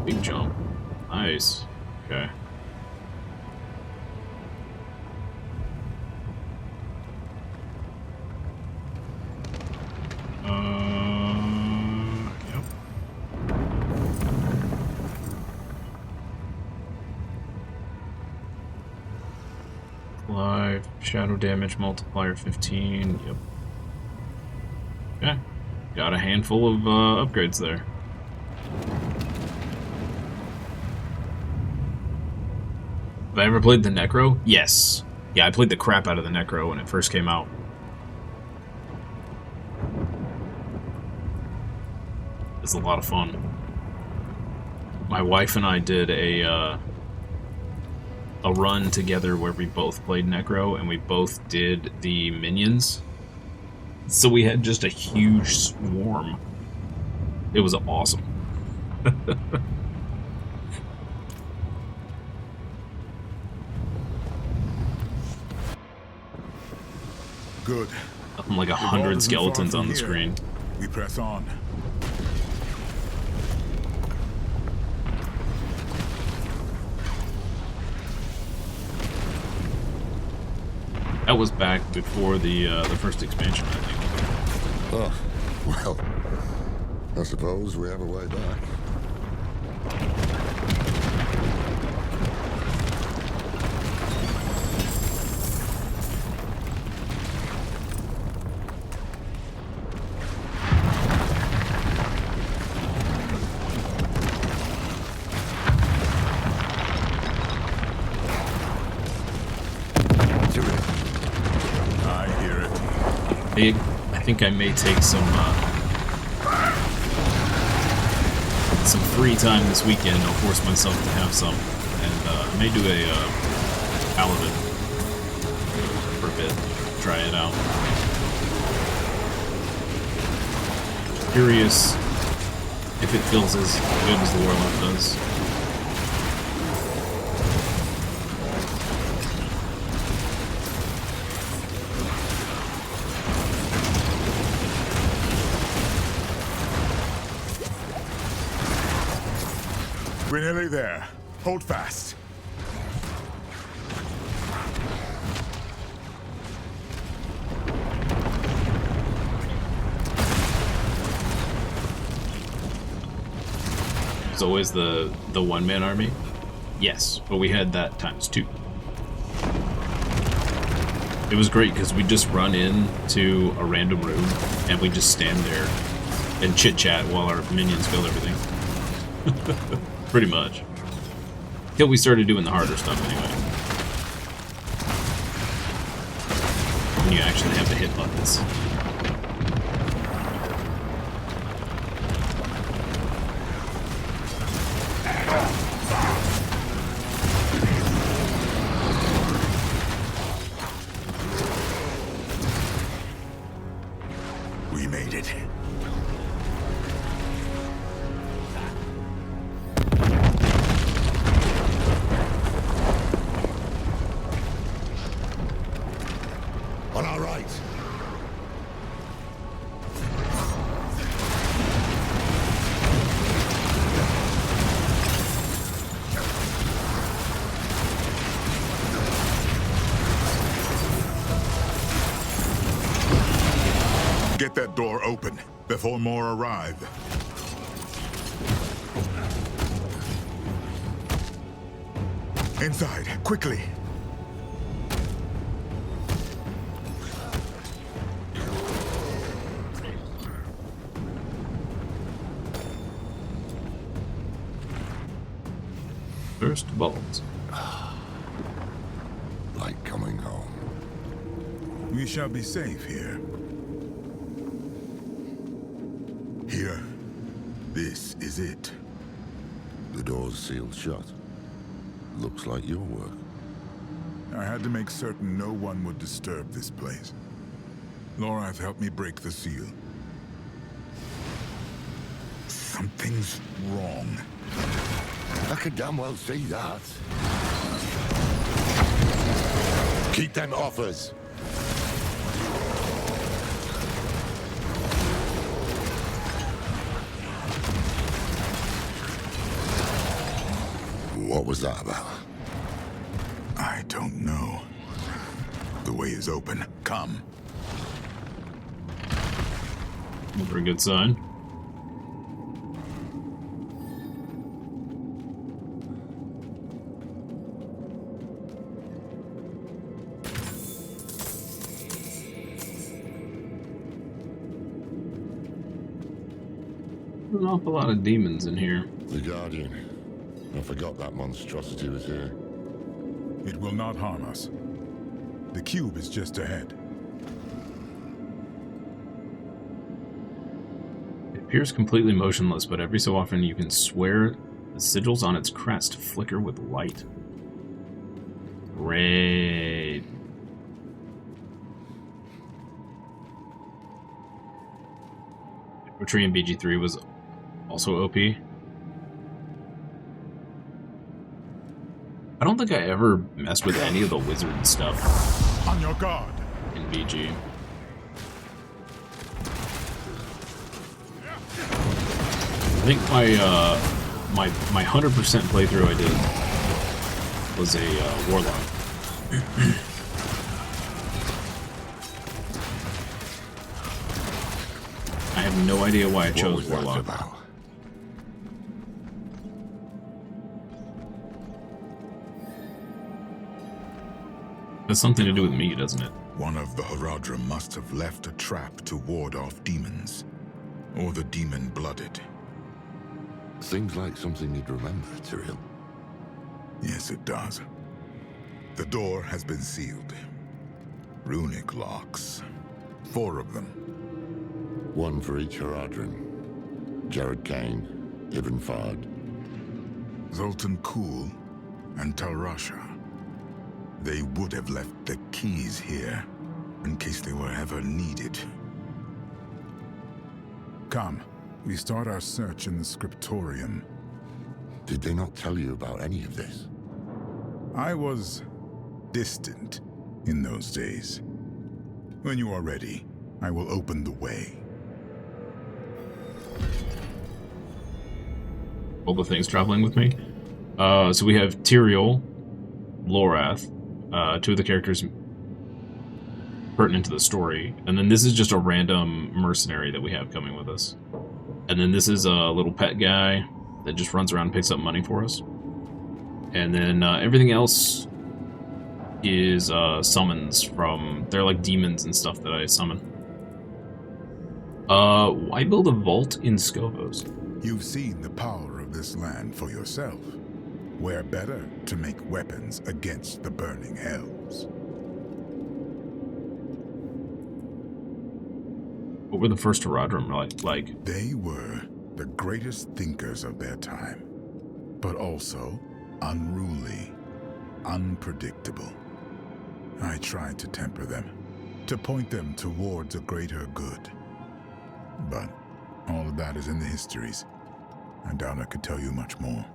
Big jump. Nice. Okay. Yep. Live shadow damage multiplier 15. Yep. Okay. Got a handful of upgrades there. Have I ever played the Necro? Yes. Yeah, I played the crap out of the Necro when it first came out. It's a lot of fun. My wife and I did a run together where we both played Necro and we both did the minions. So we had just a huge swarm. It was awesome. Good. Like 100 skeletons on the screen. We press on. That was back before the first expansion, I think. Oh, well, I suppose we have a way back. I think I may take some free time this weekend. I'll force myself to have some, and I may do a Paladin for a bit. Try it out. Curious if it feels as good as the Warlock does. We're nearly there. Hold fast. It's always the one-man army. Yes, but we had that times 2. It was great because we just run into a random room and we just stand there and chit-chat while our minions kill everything. Pretty much. Until we started doing the harder stuff anyway. When you actually have to hit buttons. We made it. On our right. Get that door open before more arrive. Inside, quickly. First vault. Like coming home. We shall be safe here. Here. This is it. The door's sealed shut. Looks like your work. I had to make certain no one would disturb this place. Lorath helped me break the seal. Something's wrong. I could damn well see that. Keep them off us. What was that about? I don't know. The way is open. Come. Never a good sign. An awful lot of demons in here. The Guardian. I forgot that monstrosity was here. It will not harm us. The cube is just ahead. It appears completely motionless, but every so often you can swear the sigils on its crest flicker with light. Great. Tree in BG3 was also OP. I don't think I ever messed with any of the wizard stuff On your guard. in BG. I think my 100% playthrough I did was a warlock. I have no idea why I chose What was warlock. that about? Has something to do with me, doesn't it? One of the Haradrim must have left a trap to ward off demons. Or the demon-blooded. Seems like something you'd remember, Tyrael. Yes, it does. The door has been sealed. Runic locks. 4 of them. One for each Haradrim. Jared Kane, Ibn Fard. Zoltan Kuhl and Talrasha. They would have left the keys here in case they were ever needed. Come, we start our search in the scriptorium. Did they not tell you about any of this? I was distant in those days. When you are ready, I will open the way. All the things traveling with me. So we have Tyrael, Lorath, 2 of the characters pertinent to the story, and then this is just a random mercenary that we have coming with us. And then this is a little pet guy that just runs around and picks up money for us. And then everything else is summons from... They're like demons and stuff that I summon. Why build a vault in Skovos? You've seen the power of this land for yourself. Where better to make weapons against the burning hells? What were the first Haradrim like? They were the greatest thinkers of their time, but also unruly, unpredictable. I tried to temper them, to point them towards a greater good. But all of that is in the histories. I doubt I could tell you much more.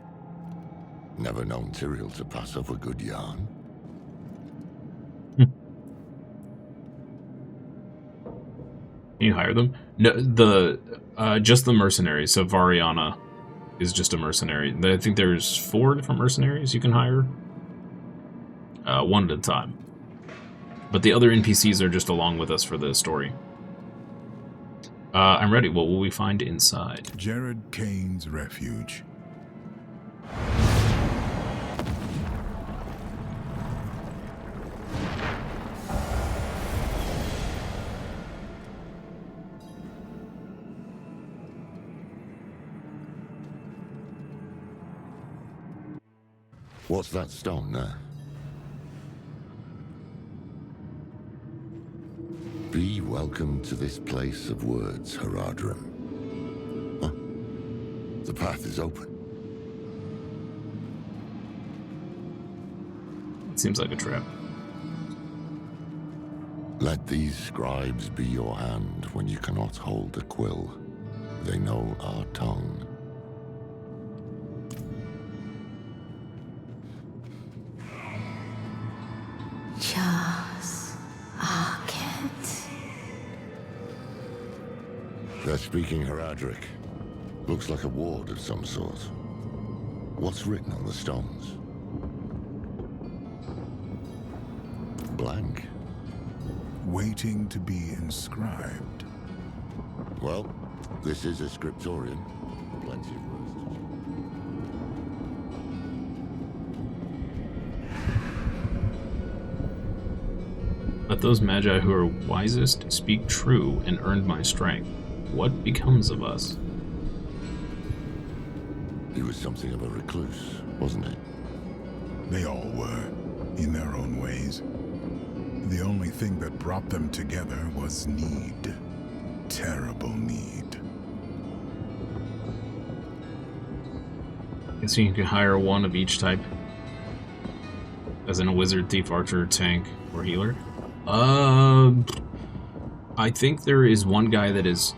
Never known Tyrael to pass off a good yarn. Can you hire them? No, just the mercenaries. So Variana is just a mercenary. I think there's 4 different mercenaries you can hire. One at a time. But the other NPCs are just along with us for the story. I'm ready. What will we find inside? Jared Kane's refuge. What's that stone there? Be welcome to this place of words, Haradrim. Huh. The path is open. It seems like a trap. Let these scribes be your hand when you cannot hold a quill. They know our tongue. They're speaking Haradric. Looks like a ward of some sort. What's written on the stones? Blank. Waiting to be inscribed. Well, this is a scriptorium. Plenty of words to choose. Let those magi who are wisest speak true and earned my strength. What becomes of us? He was something of a recluse, wasn't he? They all were, in their own ways. The only thing that brought them together was need. Terrible need. Guess you can hire one of each type. As in a wizard, thief, archer, tank, or healer. I think there is one guy that is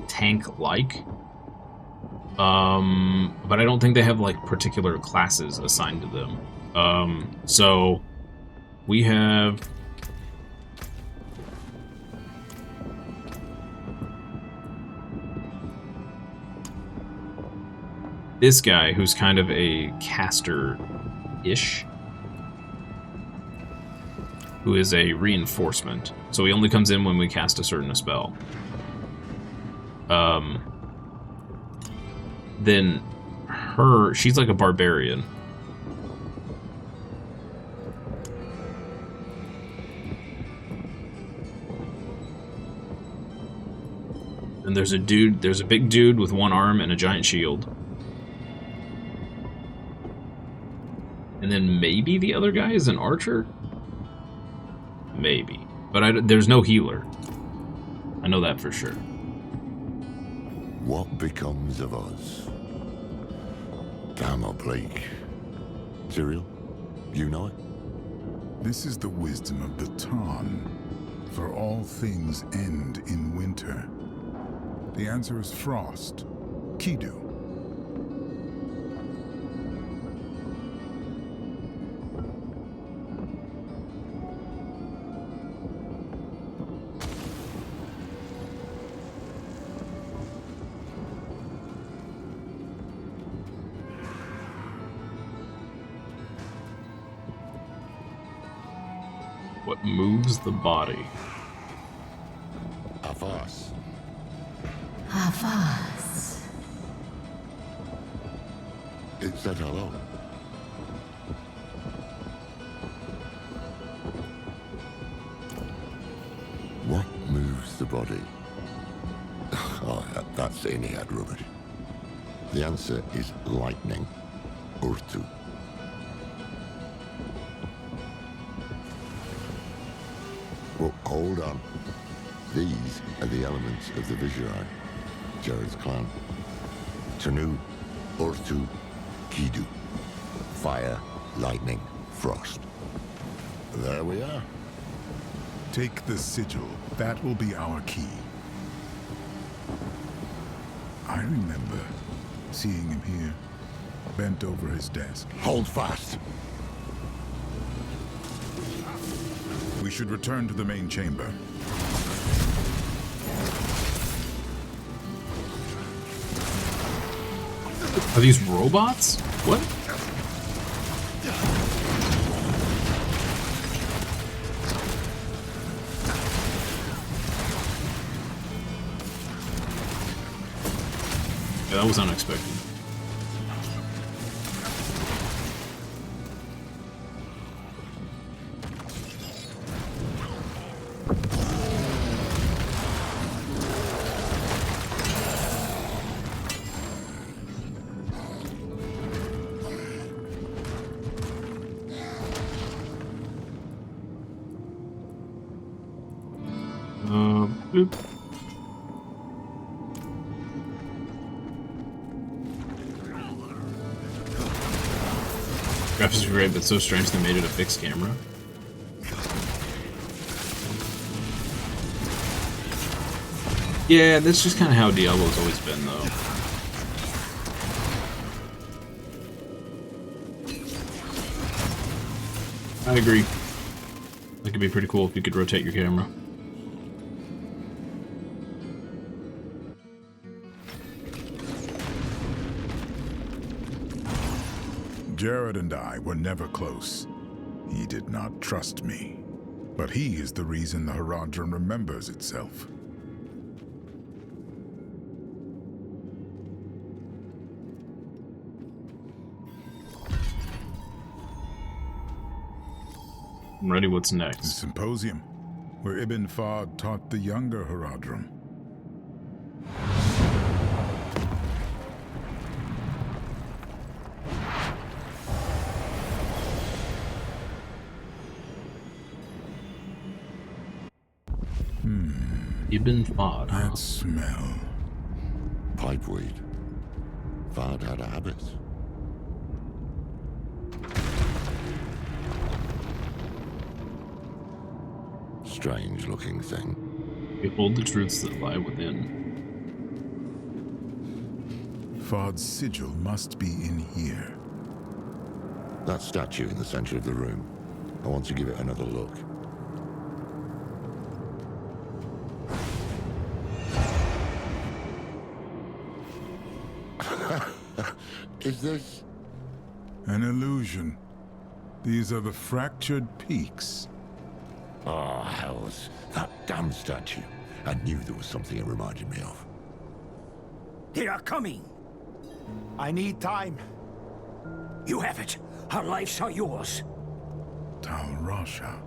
tank-like. But I don't think they have like particular classes assigned to them. So we have this guy who's kind of a caster-ish, who is a reinforcement. So he only comes in when we cast a certain spell. Then she's like a barbarian. And there's a big dude with one arm and a giant shield. And then maybe the other guy is an archer? Maybe. But there's no healer. I know that for sure. What becomes of us? Damn oblique. Cyril, you know it? This is the wisdom of the Tarn. For all things end in winter. The answer is frost. Kidu. What moves the body? Avas. Avas. It said hello. What moves the body? Oh, that's Aeneid rubbish. The answer is lightning. Urtu. Well, hold on. These are the elements of the Viserai, Jared's clan. Tanu, Urtu, Kidu. Fire, lightning, frost. There we are. Take the sigil. That will be our key. I remember seeing him here, bent over his desk. Hold fast. We should return to the main chamber. Are these robots? What? Yeah, that was unexpected. Bloop. Graphics are great, but so strange they made it a fixed camera. Yeah, that's just kind of how Diablo's always been, though. I agree. That could be pretty cool if you could rotate your camera. Jared and I were never close. He did not trust me. But he is the reason the Haradrim remembers itself. I'm ready, what's The next? symposium, where Ibn Fahd taught the younger Haradrim. Ibn Fahd, huh? That smell. Pipeweed. Fahd had a habit. Strange looking thing. Behold the truths that lie within. Fahd's sigil must be in here. That statue in the center of the room. I want to give it another look. Is this? An illusion. These are the fractured peaks. Oh, hells. That damn statue. I knew there was something it reminded me of. They are coming. I need time. You have it. Our lives are yours. Tal Rasha.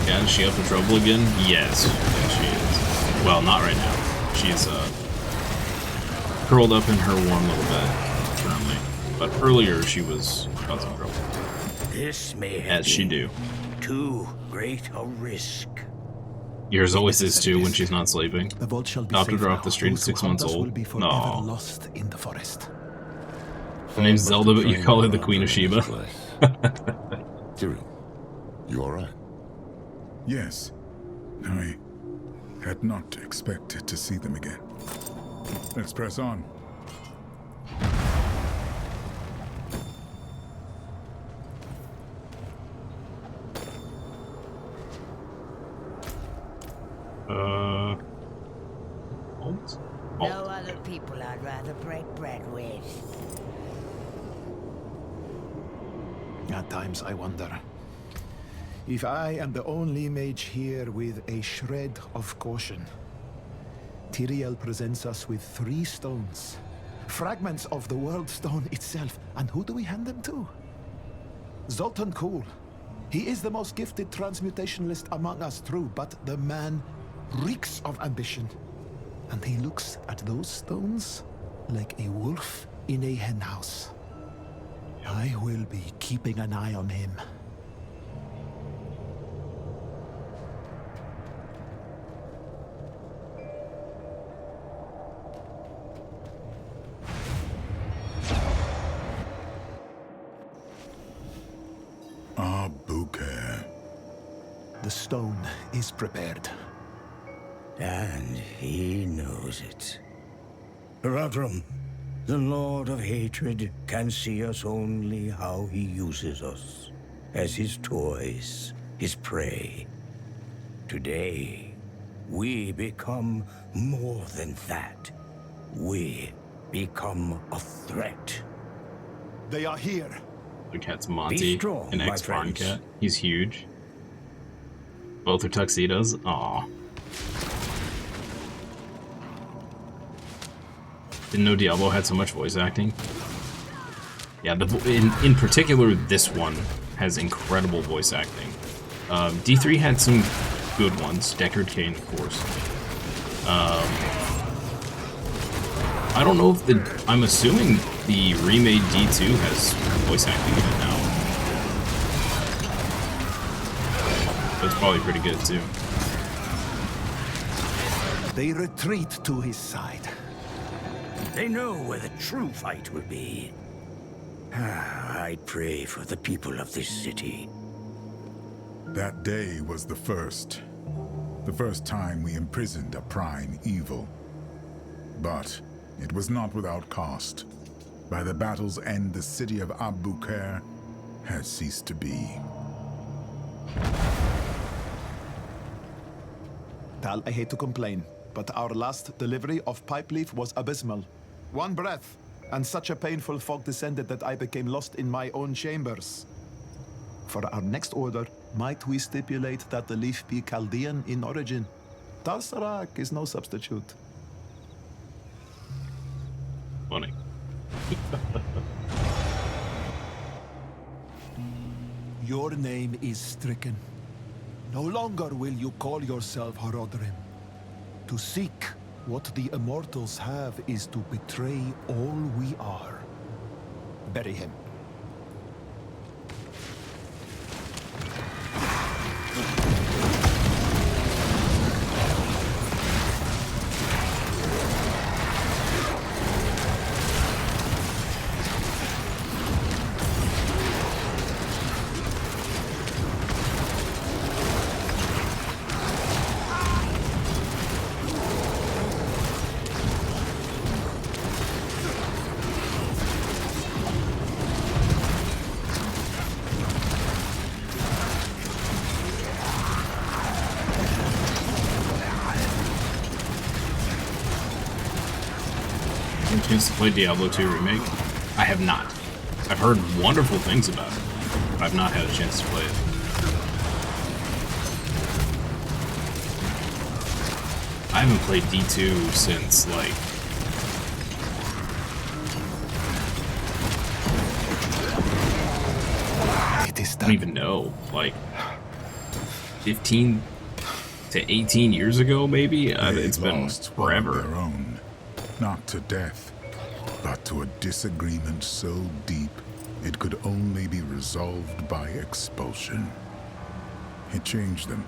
Yeah, is she up to trouble again? Yes. Yeah, she is. Well, not right now. She's curled up in her warm little bed currently. But earlier she was causing trouble. This may have As she do. too great a risk. Yours always is too when she's not sleeping. The vault shall be Adopted safe her off now. the street, Those who 6 hunt months us will old. be forever Aw. lost in the forest. Her name's Zelda, but you call her the Queen of Sheba. Cyril, you alright? Yes. I had not expected to see them again. Let's press on. Alt? No Alt. other people I'd rather break bread with. At times I wonder if I am the only mage here with a shred of caution. Tyrael presents us with 3 stones. Fragments of the World Stone itself. And who do we hand them to? Zoltan Kuhl. He is the most gifted transmutationalist among us, true, but the man reeks of ambition. And he looks at those stones like a wolf in a henhouse. I will be keeping an eye on him. Bouquet. The stone is prepared. And he knows it. Haradrim, the Lord of Hatred, can see us only how he uses us. As his toys, his prey. Today, we become more than that. We become a threat. They are here. The cat's Monty, strong, an my ex-farm friends. cat. He's huge. Both are tuxedos. Aw. Didn't know Diablo had so much voice acting. Yeah, in particular, this one has incredible voice acting. D3 had some good ones. Deckard Cain, of course. I don't know if I'm assuming the remade D2 has voice acting in it now. That's probably pretty good too. They retreat to his side. They know where the true fight will be. I pray for the people of this city. That day was the first. The first time we imprisoned a prime evil. But it was not without cost. By the battle's end, the city of Abu Khair has ceased to be. Tal, I hate to complain, but our last delivery of pipe leaf was abysmal. One breath, and such a painful fog descended that I became lost in my own chambers. For our next order, might we stipulate that the leaf be Chaldean in origin? Tal Sarak is no substitute. Funny. Your name is stricken. No longer will you call yourself Horadrim. To seek what the immortals have is to betray all we are. Bury him. Chance to play Diablo 2 Remake? I have not. I've heard wonderful things about it, but I've not had a chance to play it. I haven't played D2 since, like... I don't even know, like... 15 to 18 years ago, maybe? It's been forever. Their own, not to death, but to a disagreement so deep it could only be resolved by expulsion. It changed them.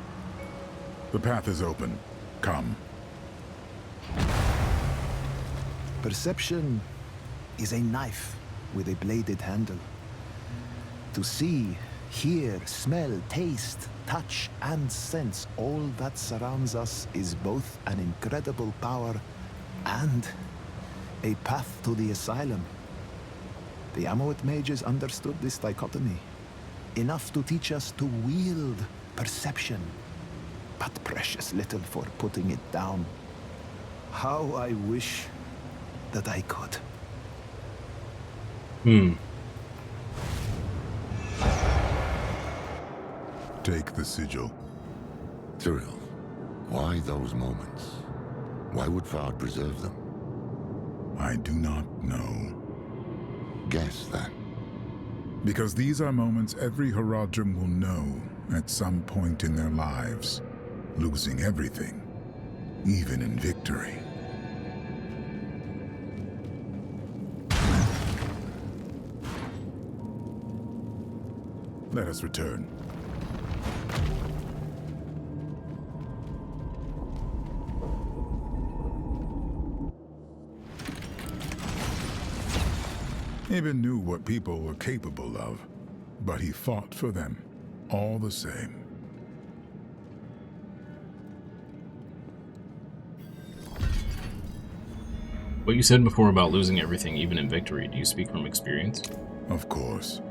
The path is open. Come. Perception is a knife with a bladed handle. To see, hear, smell, taste, touch, and sense all that surrounds us is both an incredible power and a path to the asylum. The Amawit mages understood this dichotomy, enough to teach us to wield perception, but precious little for putting it down. How I wish that I could. Take the sigil. Tyrell, why those moments? Why would Fard preserve them? I do not know. Guess then. Because these are moments every Horadrim will know at some point in their lives, losing everything, even in victory. Let us return. Ibn knew what people were capable of, but he fought for them, all the same. What you said before about losing everything, even in victory, do you speak from experience? Of course.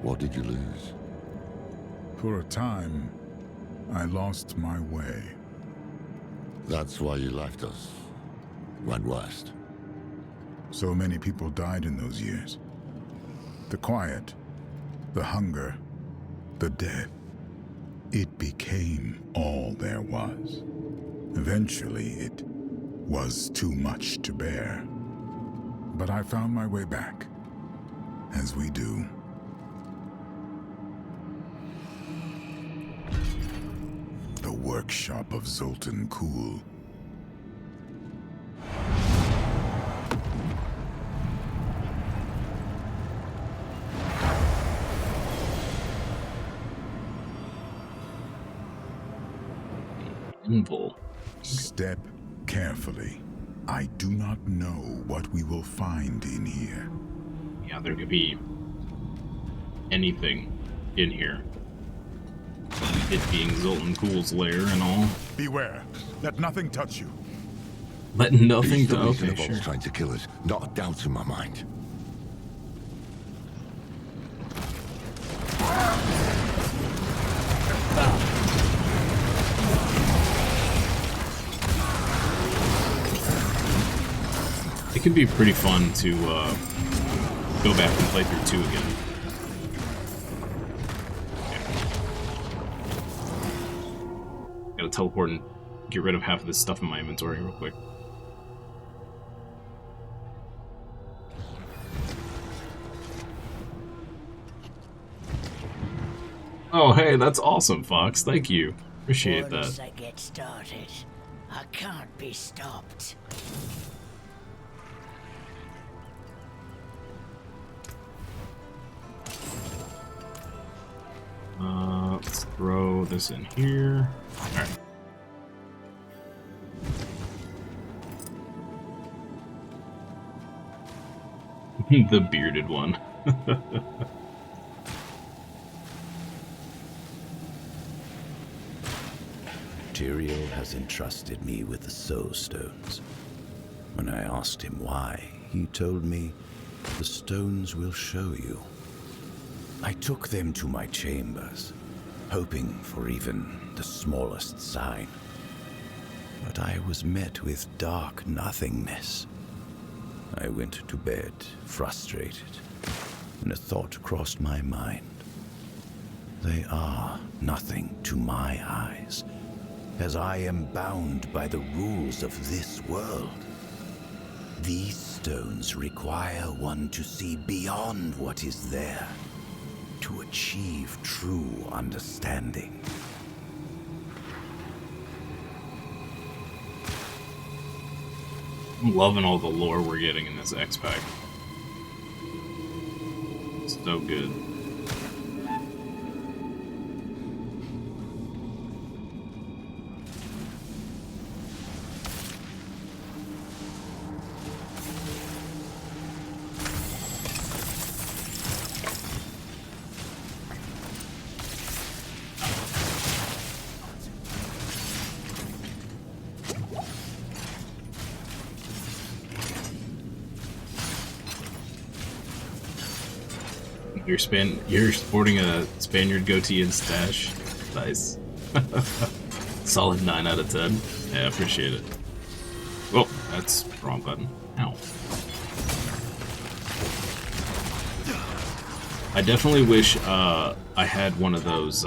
What did you lose? For a time, I lost my way. That's why you left us. Went west. So many people died in those years. The quiet, the hunger, the death. It became all there was. Eventually, it was too much to bear. But I found my way back, as we do. The workshop of Zoltan Kuhl. Step carefully. I do not know what we will find in here. Yeah, there could be anything in here. it being Zoltan Cool's lair and all. Beware. Let nothing touch you. Let nothing He's to. the reason Okay, of sure. what's trying to kill us. Not a doubt in my mind. It can be pretty fun to go back and play through 2 again. Gotta teleport and get rid of half of this stuff in my inventory real quick. Oh, hey, that's awesome, Fox. Thank you. Appreciate Once that. I get started, I can't be stopped. Let's throw this in here. Alright. The bearded one. Tyrael has entrusted me with the Soul Stones. When I asked him why, he told me, the stones will show you. I took them to my chambers, hoping for even the smallest sign. But I was met with dark nothingness. I went to bed, frustrated, and a thought crossed my mind. They are nothing to my eyes, as I am bound by the rules of this world. These stones require one to see beyond what is there, to achieve true understanding. I'm loving all the lore we're getting in this X-Pack. So good. You're sporting a Spaniard goatee and stash. Nice. Solid 9 out of 10. Yeah, I appreciate it. Oh, that's the wrong button. Ow. I definitely wish I had one of those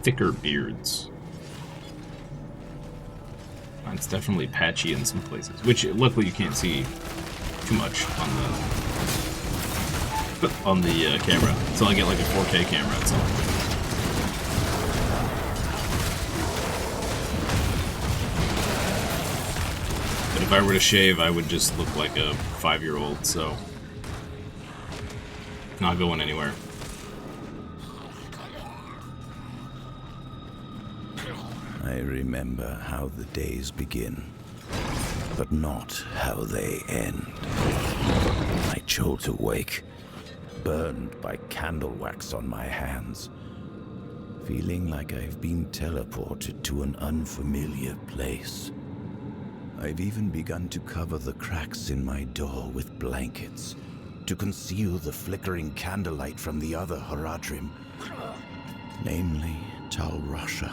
thicker beards. It's definitely patchy in some places, which luckily you can't see too much on the camera. Until I get like a 4K camera at some point. But if I were to shave, I would just look like a 5-year-old, so not going anywhere. I remember how the days begin, but not how they end. I jolt awake, burned by candle wax on my hands, feeling like I've been teleported to an unfamiliar place. I've even begun to cover the cracks in my door with blankets to conceal the flickering candlelight from the other Haradrim, namely Tal Rasha.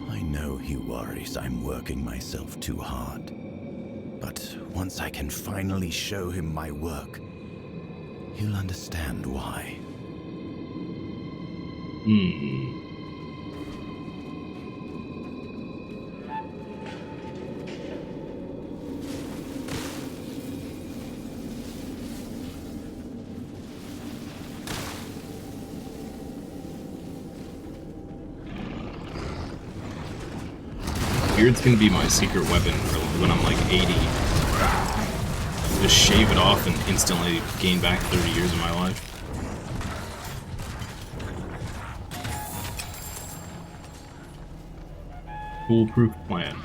I know he worries I'm working myself too hard, but once I can finally show him my work, he'll understand why. Beard's gonna be my secret weapon for when I'm like 80. Just shave it off and instantly gain back 30 years of my life. Foolproof plan.